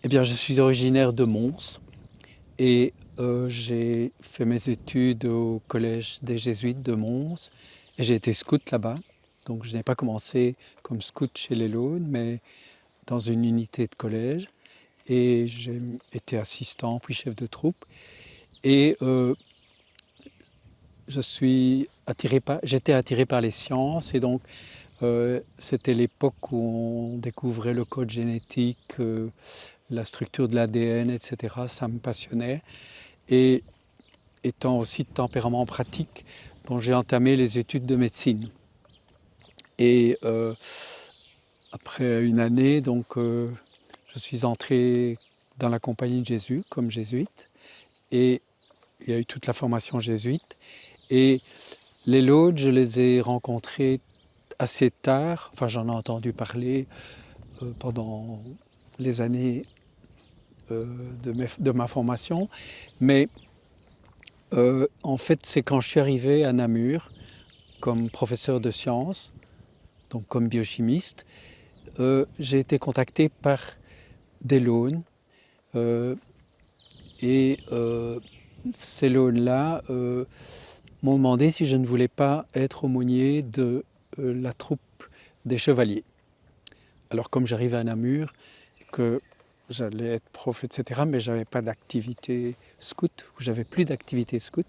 Eh bien, je suis originaire de Mons et j'ai fait mes études au collège des Jésuites de Mons et j'ai été scout là-bas. Donc, je n'ai pas commencé comme scout chez les Launes, mais dans une unité de collège. Et j'ai été assistant puis chef de troupe. Et j'étais attiré par les sciences et donc c'était l'époque où on découvrait le code génétique, la structure de l'ADN, etc. Ça me passionnait. Et étant aussi de tempérament pratique, bon, j'ai entamé les études de médecine. Et après une année, donc, je suis entré dans la Compagnie de Jésus comme jésuite. Et il y a eu toute la formation jésuite. Et les Laudes, je les ai rencontrés assez tard. Enfin, j'en ai entendu parler pendant les années de ma formation. Mais en fait, c'est quand je suis arrivé à Namur comme professeur de sciences, donc comme biochimiste, j'ai été contacté par des Launes. Euh, et ces Launes-là m'ont demandé si je ne voulais pas être aumônier de la troupe des chevaliers. Alors comme j'arrivais à Namur, que j'allais être prof, etc., mais je n'avais pas d'activité scout, ou j'avais plus d'activité scout,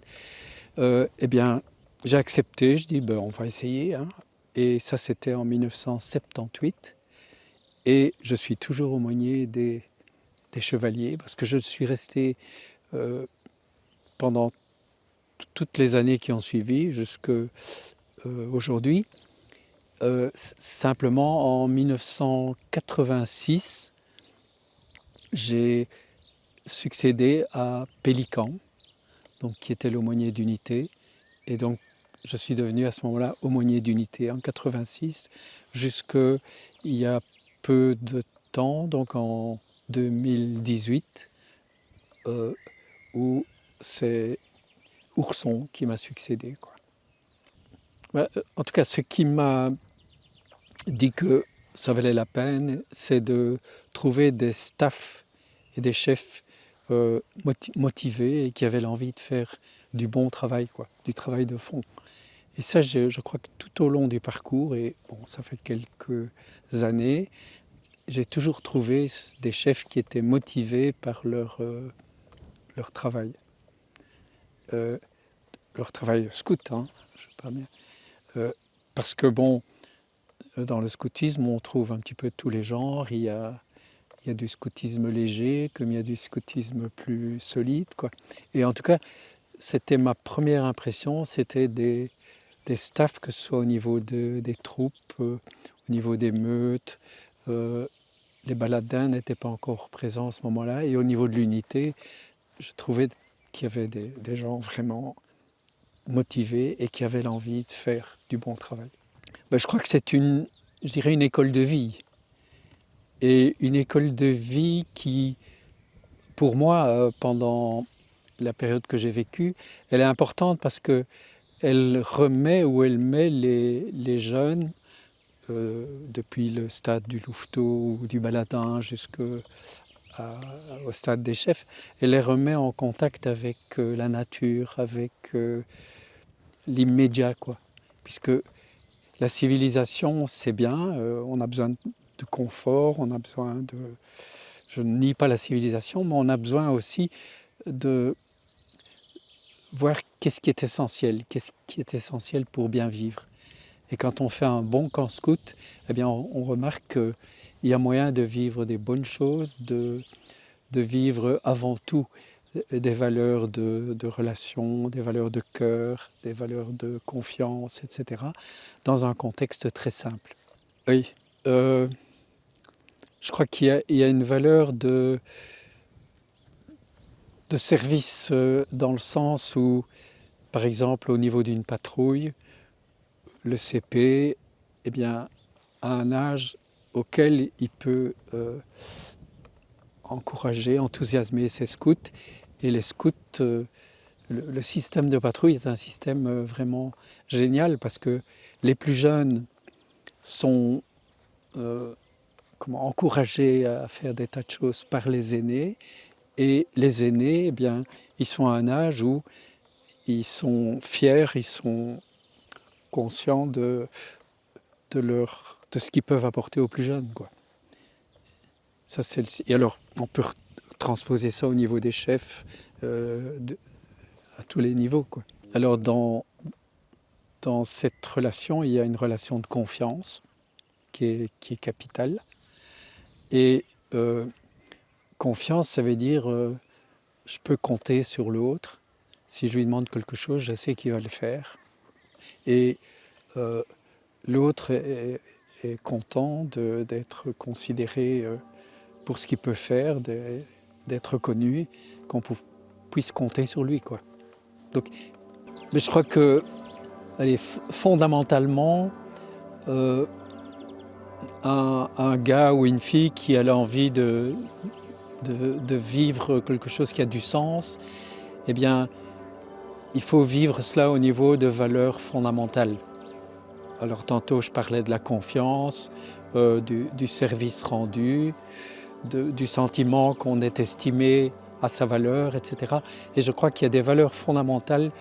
eh bien, j'ai accepté, je dis, ben, on va essayer. Hein. Et ça, c'était en 1978. Et je suis toujours aumônier des chevaliers, parce que je suis resté pendant toutes les années qui ont suivi, jusqu'à aujourd'hui. Simplement, en 1986, j'ai succédé à Pélican, donc, qui était l'aumônier d'unité. Et donc, je suis devenu à ce moment-là aumônier d'unité en 86, jusqu'il y a peu de temps, donc en 2018, où c'est Ourson qui m'a succédé, quoi. En tout cas, ce qui m'a dit que ça valait la peine, c'est de trouver des staffs et des chefs motivés et qui avaient l'envie de faire du bon travail, quoi, du travail de fond. Et ça, je crois que tout au long du parcours, et bon, ça fait quelques années, j'ai toujours trouvé des chefs qui étaient motivés par leur travail. Euh, Leur travail scout, hein, je parle bien. Parce que bon, dans le scoutisme, on trouve un petit peu tous les genres. Il y a du scoutisme léger, comme il y a du scoutisme plus solide, quoi. Et en tout cas, c'était ma première impression, c'était des staffs, que ce soit au niveau des troupes, au niveau des meutes. Les baladins n'étaient pas encore présents à ce moment-là. Et au niveau de l'unité, je trouvais qu'il y avait des gens vraiment motivés et qui avaient l'envie de faire du bon travail. Ben, je crois que c'est je dirais une école de vie. Et une école de vie qui, pour moi, pendant la période que j'ai vécue, elle est importante parce qu'elle remet ou elle met les jeunes, depuis le stade du louveteau ou du baladin jusqu'au stade des chefs, elle les remet en contact avec la nature, avec l'immédiat, quoi. Puisque la civilisation, c'est bien, on a besoin de confort, on a besoin de... Je ne nie pas la civilisation, mais on a besoin aussi de voir qu'est-ce qui est essentiel pour bien vivre. Et quand on fait un bon camp scout, eh bien on remarque qu'il y a moyen de vivre des bonnes choses, de vivre avant tout des valeurs de relation, des valeurs de cœur, des valeurs de confiance, etc., dans un contexte très simple. Oui, je crois qu'il y a une valeur de service dans le sens où, par exemple, au niveau d'une patrouille, le CP, eh bien, a un âge auquel il peut encourager, enthousiasmer ses scouts. Et les scouts, le système de patrouille est un système vraiment génial parce que les plus jeunes sont encouragés à faire des tas de choses par les aînés. Et les aînés, eh bien, ils sont à un âge où ils sont fiers, ils sont conscients de ce qu'ils peuvent apporter aux plus jeunes, quoi. Ça, et alors, on peut transposer ça au niveau des chefs, à tous les niveaux, quoi. Alors, dans cette relation, il y a une relation de confiance qui est capitale. Et confiance, ça veut dire je peux compter sur l'autre. Si je lui demande quelque chose, je sais qu'il va le faire. Et l'autre est content d'être considéré pour ce qu'il peut faire, d'être reconnu, qu'on puisse compter sur lui, quoi. Donc, mais je crois que, fondamentalement, un gars ou une fille qui a l'envie de vivre quelque chose qui a du sens, eh bien, il faut vivre cela au niveau de valeurs fondamentales. Alors tantôt je parlais de la confiance, du service rendu, du sentiment qu'on est estimé à sa valeur, etc. Et je crois qu'il y a des valeurs fondamentales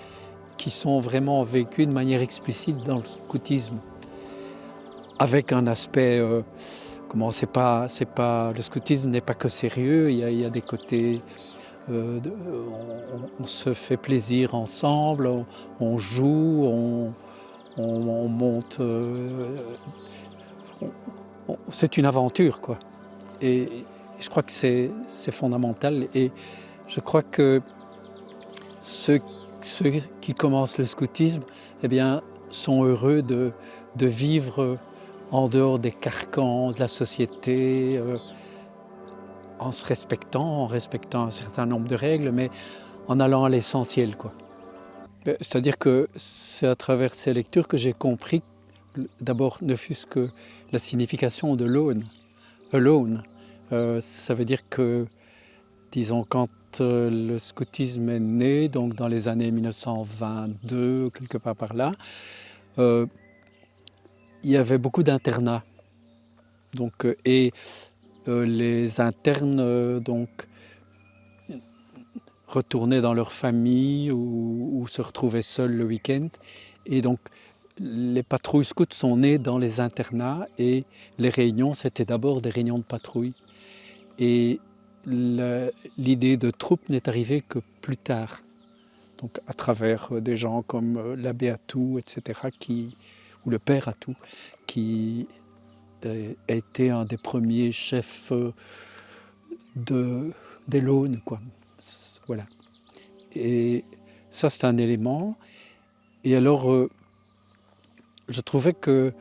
qui sont vraiment vécues de manière explicite dans le scoutisme, avec un aspect, le scoutisme n'est pas que sérieux, il y a des côtés, on se fait plaisir ensemble, on joue, on monte, c'est une aventure, quoi. Et je crois que c'est fondamental. Et je crois que ceux qui commencent le scoutisme, eh bien, sont heureux de vivre en dehors des carcans de la société, en se respectant, en respectant un certain nombre de règles, mais en allant à l'essentiel, quoi. C'est-à-dire que c'est à travers ces lectures que j'ai compris, d'abord, ne fût-ce que la signification de l'aune. Alone, ça veut dire que, disons, quand le scoutisme est né, donc dans les années 1922, quelque part par là, il y avait beaucoup d'internats. Donc, les internes retournaient dans leur famille ou se retrouvaient seuls le week-end. Et donc, les patrouilles scouts sont nées dans les internats et les réunions, c'était d'abord des réunions de patrouille. Et l'idée de troupe n'est arrivée que plus tard. Donc à travers des gens comme l'abbé Atout, etc., ou le père Atout, qui a été un des premiers chefs des Launes, quoi. Voilà. Et ça, c'est un élément. Et alors, je trouvais que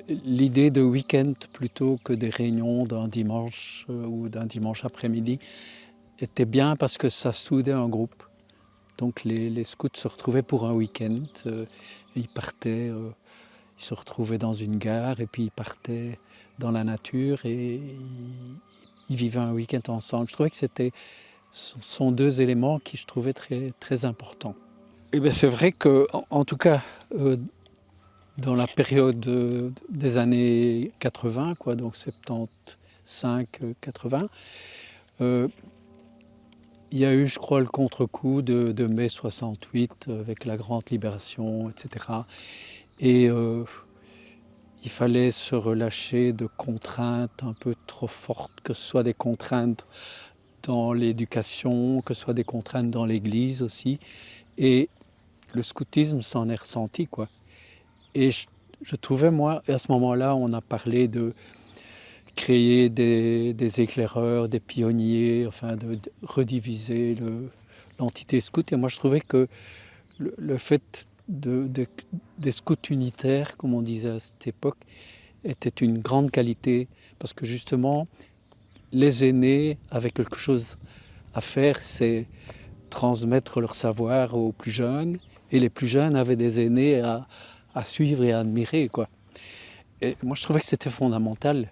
l'idée de week-end plutôt que des réunions d'un dimanche ou d'un dimanche après-midi était bien parce que ça soudait un groupe. Donc les scouts se retrouvaient pour un week-end, ils partaient, ils se retrouvaient dans une gare et puis ils partaient dans la nature et ils vivaient un week-end ensemble. Je trouvais que ce sont deux éléments qui je trouvais très, très importants. Et bien c'est vrai que, en tout cas, dans la période des années 80, quoi, donc 75-80, il y a eu, je crois, le contre-coup de mai 68 avec la Grande Libération, etc. Et il fallait se relâcher de contraintes un peu trop fortes, que ce soit des contraintes dans l'éducation, que ce soit des contraintes dans l'Église aussi. Et le scoutisme s'en est ressenti, quoi. Et je trouvais, moi, à ce moment-là, on a parlé de créer des éclaireurs, des pionniers, enfin de rediviser l'entité scout. Et moi, je trouvais que le fait des scouts unitaires, comme on disait à cette époque, était une grande qualité. Parce que justement, les aînés avaient quelque chose à faire, c'est transmettre leur savoir aux plus jeunes. Et les plus jeunes avaient des aînés à suivre et à admirer, quoi. Et moi, je trouvais que c'était fondamental.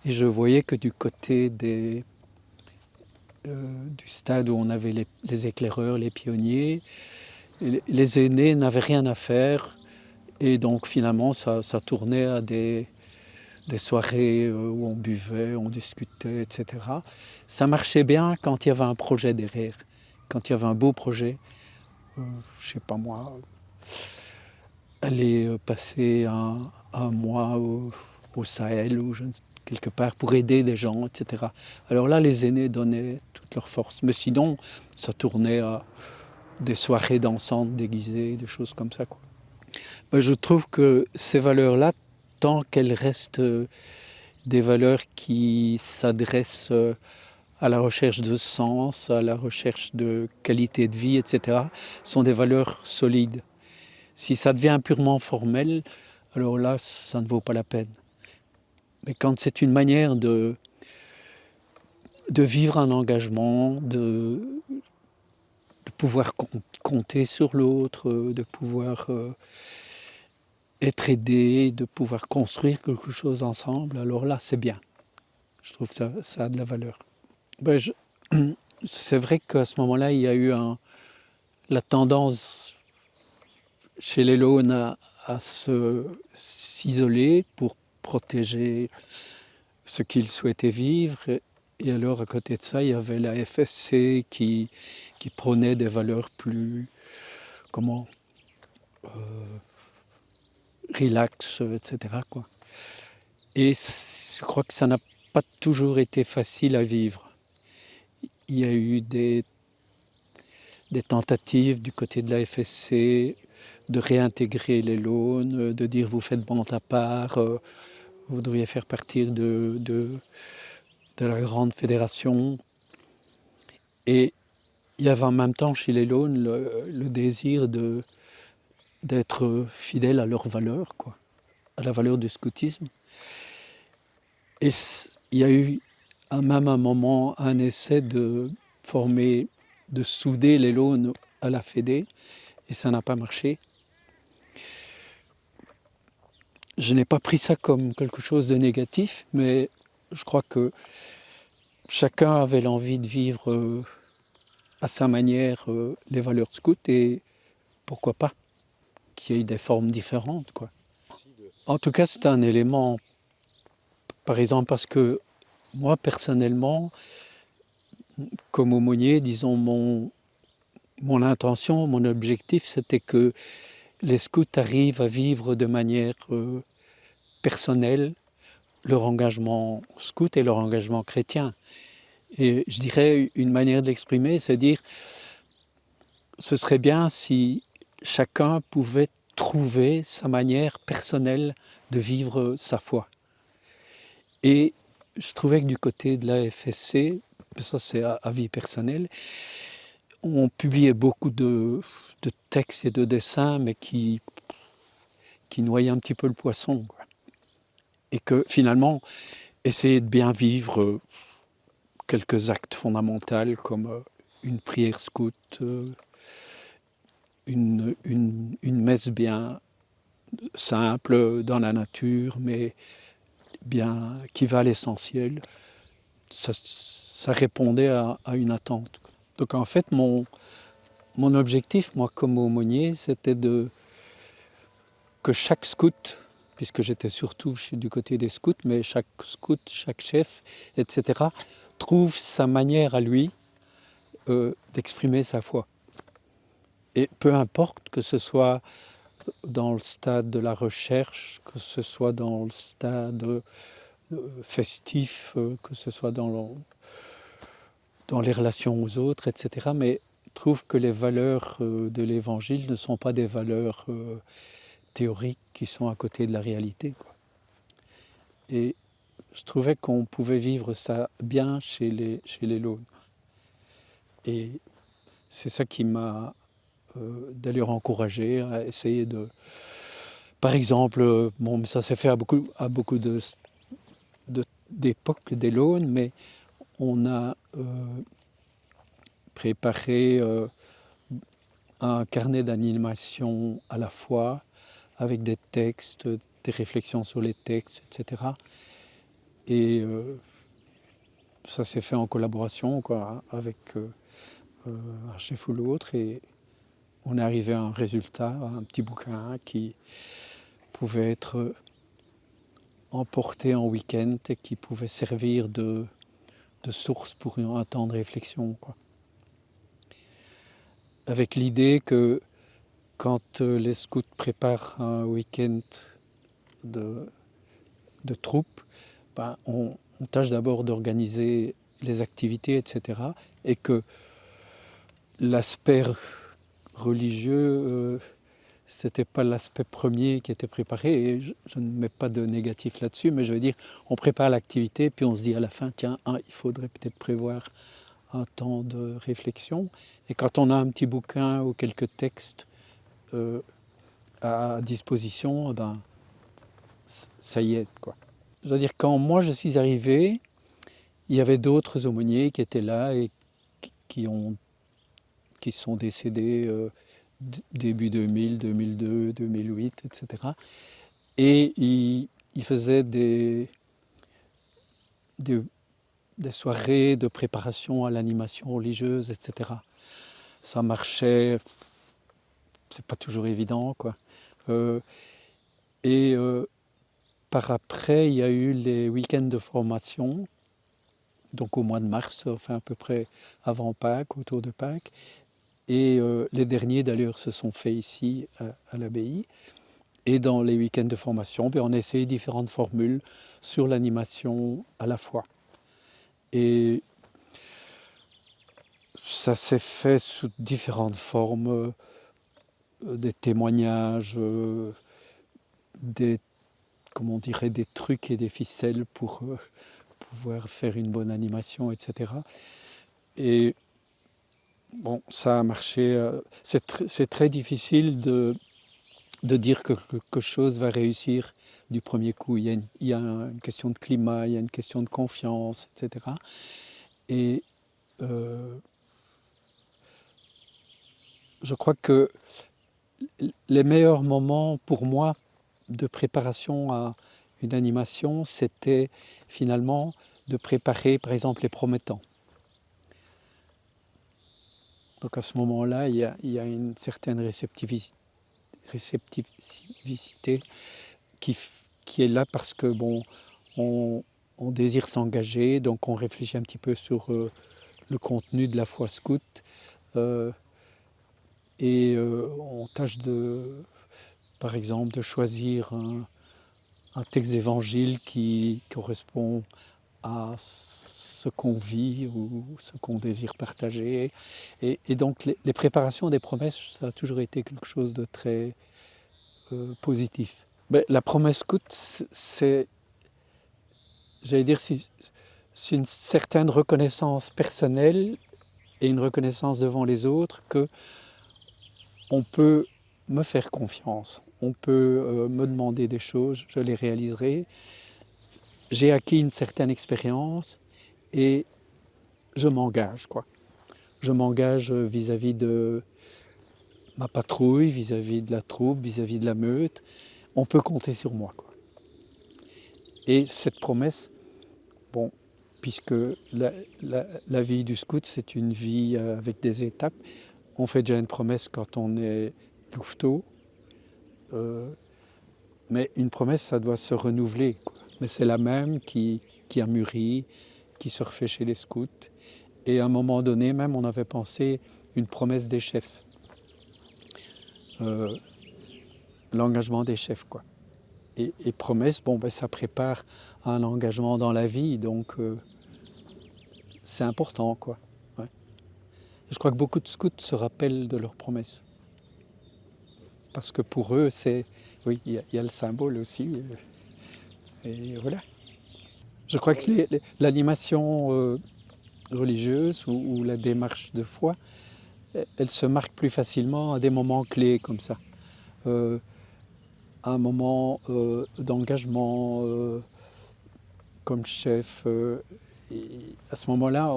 Et je voyais que du côté du stade où on avait les éclaireurs, les pionniers, les aînés n'avaient rien à faire. Et donc finalement, ça tournait à des des soirées où on buvait, on discutait, etc. Ça marchait bien quand il y avait un projet derrière, quand il y avait un beau projet. Je sais pas moi, aller passer un mois au Sahel ou quelque part pour aider des gens, etc. Alors là, les aînés donnaient toute leur force. Mais sinon, ça tournait à des soirées dansantes déguisées, des choses comme ça, quoi. Mais je trouve que ces valeurs-là, tant qu'elles restent des valeurs qui s'adressent à la recherche de sens, à la recherche de qualité de vie, etc., sont des valeurs solides. Si ça devient purement formel, alors là, ça ne vaut pas la peine. Mais quand c'est une manière de vivre un engagement, de pouvoir compter sur l'autre, de pouvoir être aidé, de pouvoir construire quelque chose ensemble, alors là, c'est bien. Je trouve que ça a de la valeur. Ben, c'est vrai qu'à ce moment-là, il y a eu la tendance chez les Lone à s'isoler pour protéger ce qu'ils souhaitaient vivre. Et alors, à côté de ça, il y avait la FSC qui prônait des valeurs plus, comment, relax, etc., quoi. Et je crois que ça n'a pas toujours été facile à vivre. Il y a eu des tentatives du côté de la FSC de réintégrer les Lone, de dire vous faites bande à part, vous devriez faire partie de la grande fédération. Et il y avait en même temps chez les Lone le désir d'être fidèles à leurs valeurs, quoi, à la valeur du scoutisme. Et il y a eu même un moment un essai de former, de souder les Lone à la Fédé, et ça n'a pas marché. Je n'ai pas pris ça comme quelque chose de négatif, mais je crois que chacun avait l'envie de vivre à sa manière les valeurs scouts, et pourquoi pas qu'il y ait des formes différentes, quoi. En tout cas, c'est un élément, par exemple, parce que moi, personnellement, comme aumônier, disons, mon intention, mon objectif, c'était que les scouts arrivent à vivre de manière personnelle leur engagement scout et leur engagement chrétien. Et je dirais, une manière de l'exprimer, c'est dire, ce serait bien si chacun pouvait trouver sa manière personnelle de vivre sa foi. Et je trouvais que du côté de la FSC, ça c'est à vie personnelle, on publiait beaucoup de textes et de dessins, mais qui noyaient un petit peu le poisson, quoi. Et que finalement, essayer de bien vivre quelques actes fondamentaux comme une prière scout, une messe bien simple dans la nature, mais bien qui va à l'essentiel, ça répondait à une attente. Donc en fait, mon objectif, moi comme aumônier, c'était que chaque scout, puisque j'étais surtout du côté des scouts, mais chaque scout, chaque chef, etc., trouve sa manière à lui d'exprimer sa foi. Et peu importe que ce soit dans le stade de la recherche, que ce soit dans le stade festif, que ce soit dans les relations aux autres, etc. Mais je trouve que les valeurs de l'Évangile ne sont pas des valeurs théoriques qui sont à côté de la réalité, quoi. Et je trouvais qu'on pouvait vivre ça bien chez les Lone. Et c'est ça qui m'a d'ailleurs encouragé à essayer de... Par exemple, bon, ça s'est fait à beaucoup d'époques des Lone, mais on a préparé un carnet d'animation à la fois, avec des textes, des réflexions sur les textes, etc. Et ça s'est fait en collaboration, quoi, avec un chef ou l'autre, et on est arrivé à un résultat, à un petit bouquin qui pouvait être emporter en week-end et qui pouvaient servir de source pour un temps de réflexion, quoi. Avec l'idée que quand les scouts préparent un week-end de troupes, ben, on tâche d'abord d'organiser les activités, etc. Et que l'aspect religieux, c'était pas l'aspect premier qui était préparé. Et je ne mets pas de négatif là-dessus, mais je veux dire, on prépare l'activité, puis on se dit à la fin, tiens, il faudrait peut-être prévoir un temps de réflexion. Et quand on a un petit bouquin ou quelques textes à disposition, ben, ça y est, quoi. Je veux dire, quand moi je suis arrivé, il y avait d'autres aumôniers qui étaient là et qui sont décédés début 2000, 2002, 2008, etc. Et ils faisaient des soirées de préparation à l'animation religieuse, etc. Ça marchait, c'est pas toujours évident, quoi. Par après, il y a eu les week-ends de formation, donc au mois de mars, enfin à peu près avant Pâques, autour de Pâques. Et les derniers d'ailleurs se sont faits ici à l'abbaye. Et dans les week-ends de formation, on a essayé différentes formules sur l'animation à la fois. Et ça s'est fait sous différentes formes, des témoignages, des trucs et des ficelles pour pouvoir faire une bonne animation, etc. Et bon, ça a marché. C'est très difficile de dire que quelque chose va réussir du premier coup. Il y a une question de climat, il y a une question de confiance, etc. Et je crois que les meilleurs moments pour moi de préparation à une animation, c'était finalement de préparer par exemple les promettants. Donc à ce moment-là, il y a une certaine réceptivité qui est là parce que bon, on désire s'engager, donc on réfléchit un petit peu sur le contenu de la foi scout et on tâche par exemple de choisir un texte d'évangile qui correspond à ce qu'on vit ou ce qu'on désire partager. Et donc les préparations des promesses, ça a toujours été quelque chose de très positif. Ben, la promesse scout, c'est, j'allais dire, c'est une certaine reconnaissance personnelle et une reconnaissance devant les autres que on peut me faire confiance, on peut me demander des choses, je les réaliserai. J'ai acquis une certaine expérience et je m'engage, quoi. Je m'engage vis-à-vis de ma patrouille, vis-à-vis de la troupe, vis-à-vis de la meute. On peut compter sur moi, quoi. Et cette promesse, bon, puisque la vie du scout, c'est une vie avec des étapes, on fait déjà une promesse quand on est louveteau, mais une promesse, ça doit se renouveler, quoi. Mais c'est la même qui a mûri, qui se refait chez les scouts. Et à un moment donné, même, on avait pensé une promesse des chefs. L'engagement des chefs, quoi. Et promesse, bon, ben, ça prépare à un engagement dans la vie, donc c'est important, quoi. Ouais. Je crois que beaucoup de scouts se rappellent de leurs promesses. Parce que pour eux, c'est... Oui, il y a le symbole aussi. Et voilà. Je crois que l'animation religieuse ou la démarche de foi, elle se marque plus facilement à des moments clés comme ça. À un moment d'engagement comme chef. Et à ce moment-là,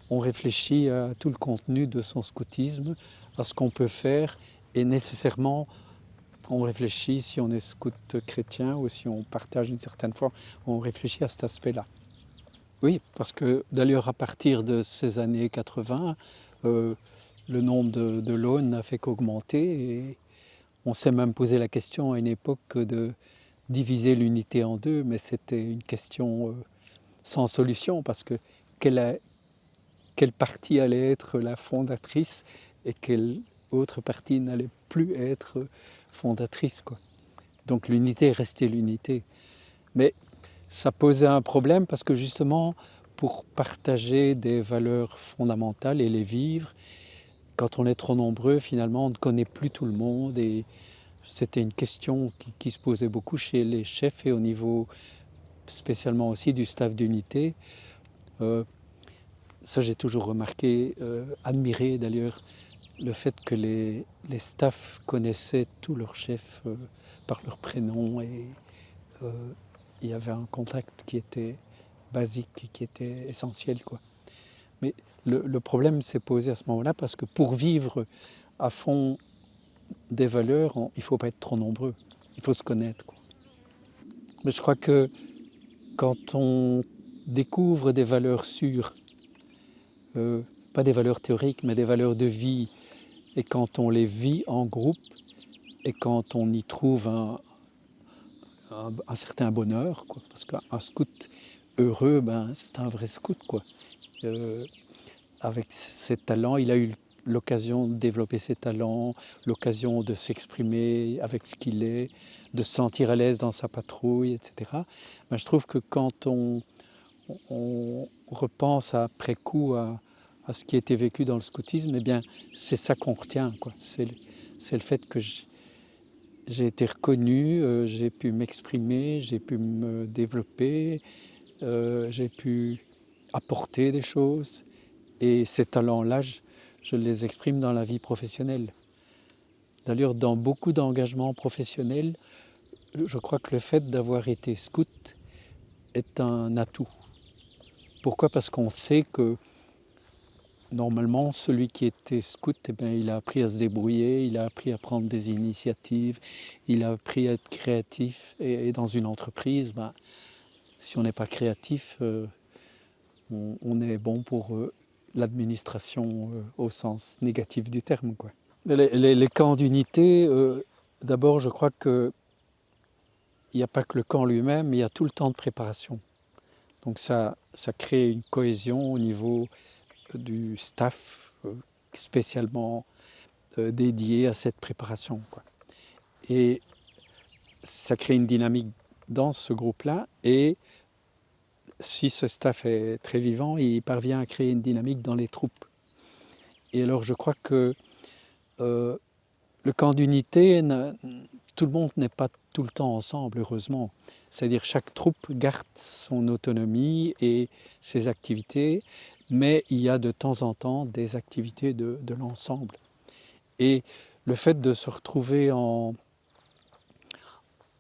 on réfléchit à tout le contenu de son scoutisme, à ce qu'on peut faire, et nécessairement, on réfléchit, si on est scout chrétien ou si on partage une certaine foi, on réfléchit à cet aspect-là. Oui, parce que d'ailleurs, à partir de ces années 80, le nombre de l'aune n'a fait qu'augmenter. Et on s'est même posé la question à une époque diviser l'unité en deux, mais c'était une question sans solution, parce que quelle partie allait être la fondatrice et quelle autre partie n'allait plus être fondatrice, quoi. Donc l'unité restait l'unité. Mais ça posait un problème parce que justement, pour partager des valeurs fondamentales et les vivre, quand on est trop nombreux, finalement, on ne connaît plus tout le monde. Et c'était une question qui se posait beaucoup chez les chefs et au niveau spécialement aussi du staff d'unité. Ça, j'ai toujours remarqué, admiré d'ailleurs, le fait que les staffs connaissaient tous leurs chefs par leur prénom, et il y avait un contact qui était basique, qui était essentiel, quoi. Mais le problème s'est posé à ce moment-là parce que pour vivre à fond des valeurs, il ne faut pas être trop nombreux, il faut se connaître, quoi. Mais je crois que quand on découvre des valeurs sûres, pas des valeurs théoriques, mais des valeurs de vie, et quand on les vit en groupe, et quand on y trouve un certain bonheur, quoi, parce qu'un scout heureux, c'est un vrai scout, quoi. Avec ses talents, il a eu l'occasion de développer ses talents, l'occasion de s'exprimer avec ce qu'il est, de se sentir à l'aise dans sa patrouille, etc. Je trouve que quand on repense après coup à ce qui a été vécu dans le scoutisme, eh bien, c'est ça qu'on retient, quoi. C'est le fait que j'ai été reconnu, j'ai pu m'exprimer, j'ai pu me développer, j'ai pu apporter des choses. Et ces talents-là, je les exprime dans la vie professionnelle. D'ailleurs, dans beaucoup d'engagements professionnels, je crois que le fait d'avoir été scout est un atout. Pourquoi ? Parce qu'on sait que normalement, celui qui était scout, il a appris à se débrouiller, il a appris à prendre des initiatives, il a appris à être créatif. Et dans une entreprise, si on n'est pas créatif, on est bon pour l'administration au sens négatif du terme, quoi. Les camps d'unité, d'abord, je crois qu'il n'y a pas que le camp lui-même, mais il y a tout le temps de préparation. Donc ça crée une cohésion au niveau du staff spécialement dédié à cette préparation, quoi. Et ça crée une dynamique dans ce groupe-là, et si ce staff est très vivant, il parvient à créer une dynamique dans les troupes. Et alors je crois que le camp d'unité, tout le monde n'est pas tout le temps ensemble, heureusement. C'est-à-dire chaque troupe garde son autonomie et ses activités, mais il y a de temps en temps des activités de l'ensemble. Et le fait de se retrouver en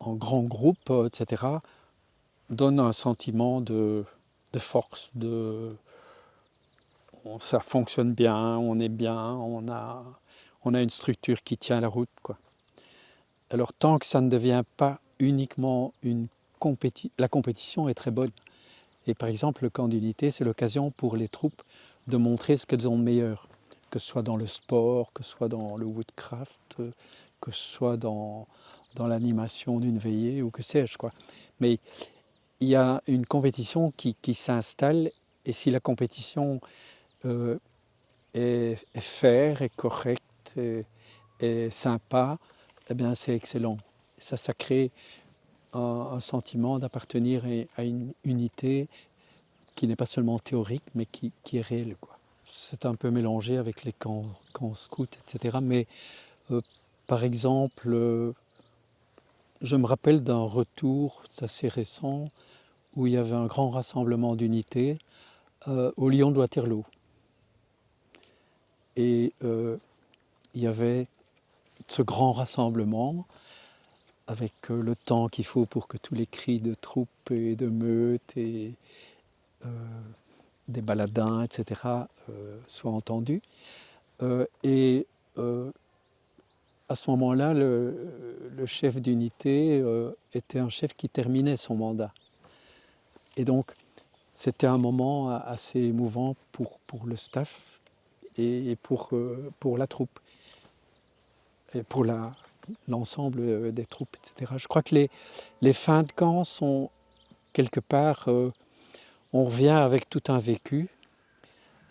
grand groupe, etc., donne un sentiment de force, ça fonctionne bien, on est bien, on a une structure qui tient la route, quoi. Alors tant que ça ne devient pas uniquement la compétition est très bonne. Et par exemple, le camp d'unité, c'est l'occasion pour les troupes de montrer ce qu'elles ont de meilleur, que ce soit dans le sport, que ce soit dans le woodcraft, que ce soit dans l'animation d'une veillée, ou que sais-je, quoi. Mais il y a une compétition qui s'installe, et si la compétition est fair, est correcte, est sympa, eh bien c'est excellent. Ça crée un sentiment d'appartenir à une unité qui n'est pas seulement théorique, mais qui est réelle, quoi. C'est un peu mélangé avec les camps scouts, etc. Mais par exemple, je me rappelle d'un retour assez récent où il y avait un grand rassemblement d'unités au Lion de Waterloo. Et il y avait ce grand rassemblement avec le temps qu'il faut pour que tous les cris de troupes et de meutes et des baladins, etc., soient entendus. Et à ce moment-là, le chef d'unité était un chef qui terminait son mandat. Et donc, c'était un moment assez émouvant pour le staff et pour la troupe, et pour la l'ensemble des troupes, etc. Je crois que les fins de camp sont quelque part, on revient avec tout un vécu,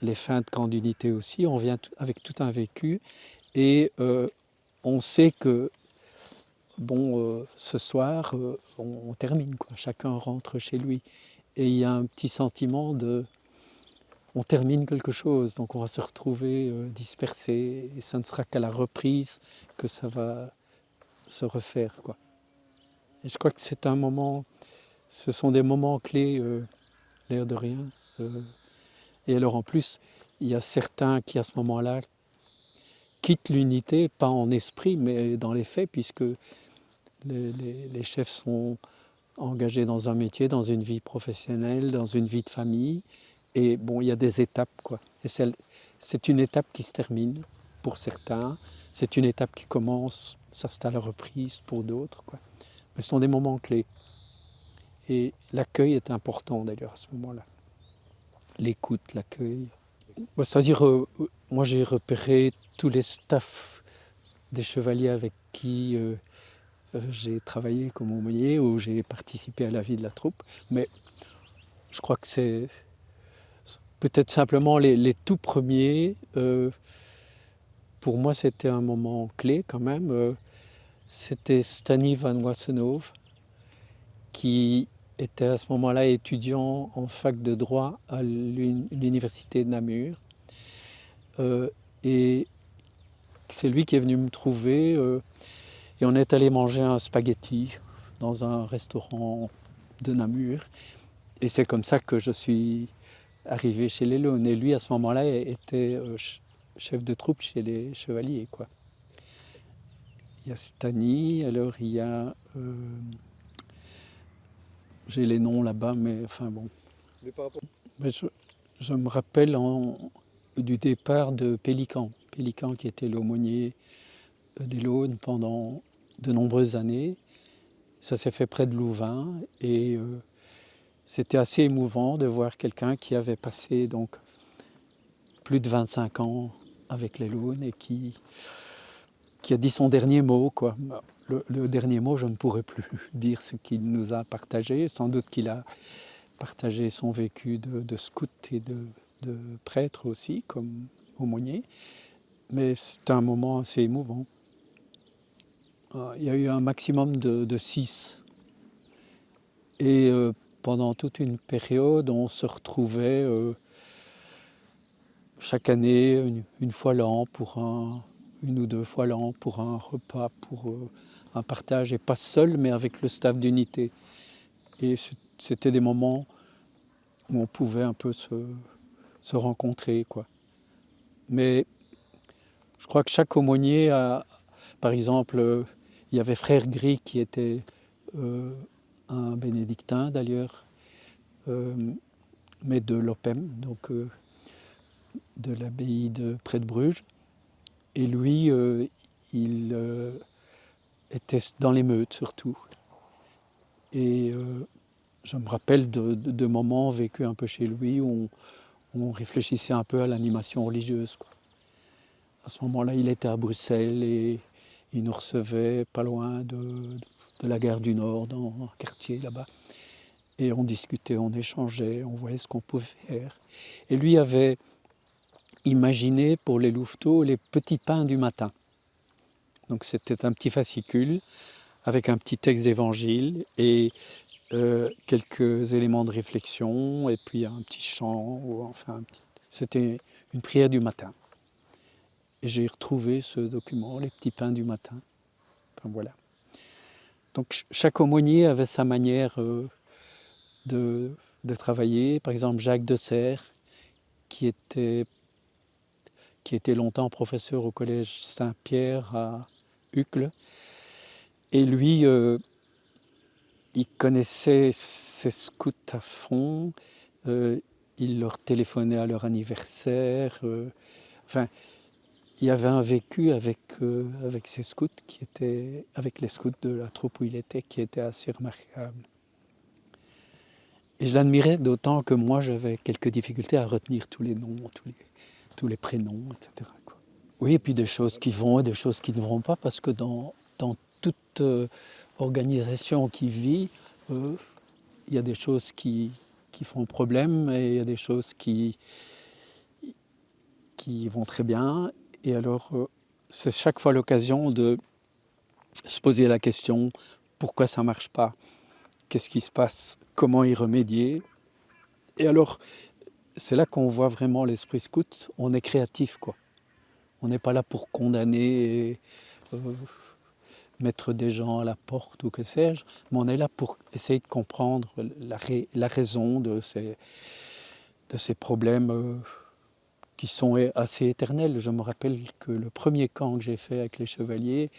les fins de camp d'unité aussi, on revient avec tout un vécu et on sait que ce soir, on termine, quoi. Chacun rentre chez lui. Et il y a un petit sentiment de... On termine quelque chose, donc on va se retrouver dispersés. Et ça ne sera qu'à la reprise que ça va se refaire, quoi. Et je crois que c'est un moment... Ce sont des moments clés, l'air de rien. Et alors en plus, il y a certains qui, à ce moment-là, quittent l'unité, pas en esprit, mais dans les faits, puisque les chefs sont engagés dans un métier, dans une vie professionnelle, dans une vie de famille. Et bon, il y a des étapes, quoi. Et c'est une étape qui se termine pour certains, c'est une étape qui commence, ça c'est à la reprise pour d'autres, quoi. Mais ce sont des moments clés. Et l'accueil est important d'ailleurs à ce moment-là. L'écoute, l'accueil. C'est-à-dire, moi j'ai repéré tous les staffs des chevaliers avec qui j'ai travaillé comme aumônier ou j'ai participé à la vie de la troupe, mais je crois que c'est peut-être simplement les tout premiers. Pour moi, c'était un moment clé quand même. C'était Stani van Wassenhove, qui était à ce moment-là étudiant en fac de droit à l'université de Namur. Et c'est lui qui est venu me trouver. Et on est allé manger un spaghetti dans un restaurant de Namur. Et c'est comme ça que je suis arrivé chez les Launes. Et lui, à ce moment-là, était chef de troupe chez les Chevaliers, quoi. Il y a Stani, alors il y a... j'ai les noms là-bas, mais enfin bon. Mais par rapport... Mais je me rappelle du départ de Pélican. Pélican qui était l'aumônier des Launes pendant de nombreuses années. Ça s'est fait près de Louvain et c'était assez émouvant de voir quelqu'un qui avait passé donc plus de 25 ans avec les Launes et qui a dit son dernier mot, quoi. Le dernier mot, je ne pourrais plus dire ce qu'il nous a partagé. Sans doute qu'il a partagé son vécu de scout et de prêtre aussi, comme aumônier. Mais c'est un moment assez émouvant. Il y a eu un maximum de 6. Et pendant toute une période, on se retrouvait chaque année, une fois l'an, une ou deux fois l'an, pour un repas, pour un partage, et pas seul, mais avec le staff d'unité. Et c'était des moments où on pouvait un peu se rencontrer, quoi. Mais je crois que chaque aumônier a, par exemple, il y avait Frère Gris qui était un bénédictin d'ailleurs, mais de l'Opem, donc de l'abbaye près de Bruges. Et lui, il était dans les meutes surtout. Et je me rappelle de moments vécus un peu chez lui où on réfléchissait un peu à l'animation religieuse, quoi. À ce moment-là, il était à Bruxelles et il nous recevait pas loin de la gare du Nord, dans un quartier là-bas. Et on discutait, on échangeait, on voyait ce qu'on pouvait faire. Et lui avait imaginé pour les louveteaux les petits pains du matin. Donc c'était un petit fascicule avec un petit texte d'évangile et quelques éléments de réflexion et puis un petit chant, ou enfin c'était une prière du matin. Et j'ai retrouvé ce document, les petits pains du matin. Enfin, voilà. Donc chaque aumônier avait sa manière de travailler. Par exemple, Jacques de Serres, qui était longtemps professeur au collège Saint-Pierre à Uccle. Et lui, il connaissait ses scouts à fond. Il leur téléphonait à leur anniversaire. Enfin, il y avait un vécu avec ces scouts avec les scouts de la troupe où il était, qui était assez remarquable. Et je l'admirais d'autant que moi, j'avais quelques difficultés à retenir tous les noms, tous les prénoms, etc., quoi. Oui, et puis des choses qui vont et des choses qui ne vont pas, parce que dans dans toute organisation qui vit, il y a des choses qui font problème et il y a des choses qui vont très bien. Et alors, c'est chaque fois l'occasion de se poser la question, pourquoi ça ne marche pas? Qu'est-ce qui se passe? Comment y remédier? Et alors, c'est là qu'on voit vraiment l'esprit scout. On est créatif, quoi. On n'est pas là pour condamner et mettre des gens à la porte ou que sais-je, mais on est là pour essayer de comprendre la raison de ces problèmes qui sont assez éternels. Je me rappelle que le premier camp que j'ai fait avec les chevaliers,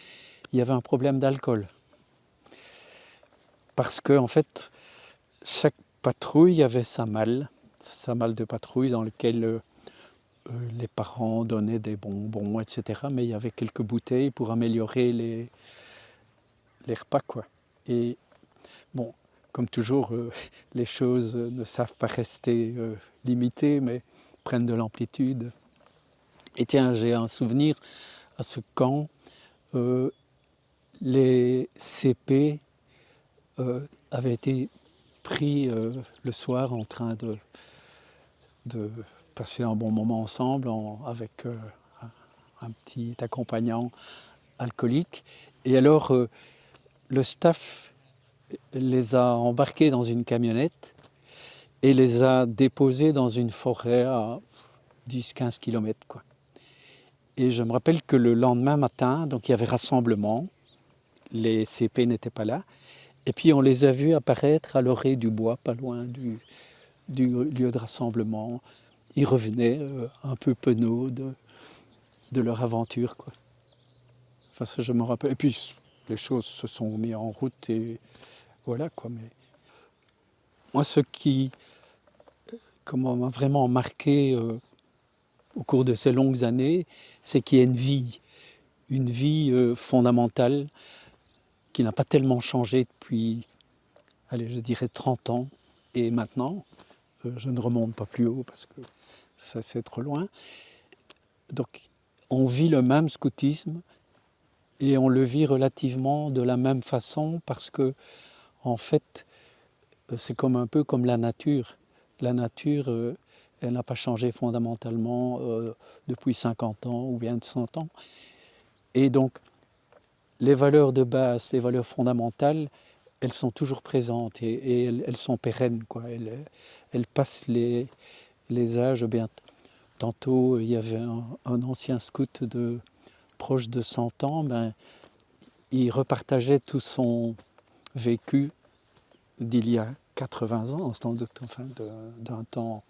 il y avait un problème d'alcool. Parce que, en fait, chaque patrouille avait sa malle de patrouille dans laquelle les parents donnaient des bonbons, etc. Mais il y avait quelques bouteilles pour améliorer les repas, quoi. Et bon, comme toujours, les choses ne savent pas rester limitées, mais prennent de l'amplitude. Et tiens, j'ai un souvenir à ce camp, les CP avaient été pris le soir en train de passer un bon moment ensemble avec un petit accompagnant alcoolique. Et alors, le staff les a embarqués dans une camionnette et les a déposés dans une forêt à 10-15 km, quoi. Et je me rappelle que le lendemain matin, donc il y avait rassemblement, les CP n'étaient pas là, et puis on les a vus apparaître à l'orée du bois, pas loin du lieu de rassemblement. Ils revenaient un peu penauds de leur aventure, quoi. Enfin, ça, je me rappelle. Et puis, les choses se sont mises en route et voilà, quoi. Mais moi, ce qui m'a vraiment marqué au cours de ces longues années, c'est qu'il y a une vie fondamentale qui n'a pas tellement changé depuis, allez, je dirais 30 ans. Et maintenant, je ne remonte pas plus haut parce que ça, c'est trop loin. Donc, on vit le même scoutisme et on le vit relativement de la même façon parce que, en fait, c'est un peu comme la nature. La nature, elle n'a pas changé fondamentalement depuis 50 ans ou bien 100 ans. Et donc, les valeurs de base, les valeurs fondamentales, elles sont toujours présentes et elles sont pérennes, quoi. Elles passent les âges. Bien, tantôt, il y avait un ancien scout proche de 100 ans, il repartageait tout son vécu d'il y a 80 ans, sans doute, enfin, d'un temps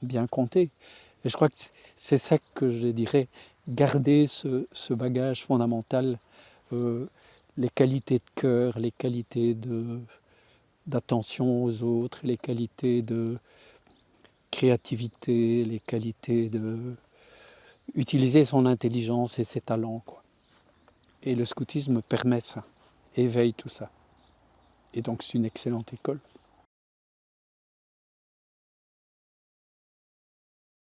bien compté. Et je crois que c'est ça que je dirais, garder ce bagage fondamental, les qualités de cœur, les qualités d'attention aux autres, les qualités de créativité, les qualités de utiliser son intelligence et ses talents, quoi. Et le scoutisme permet ça, éveille tout ça. Et donc c'est une excellente école.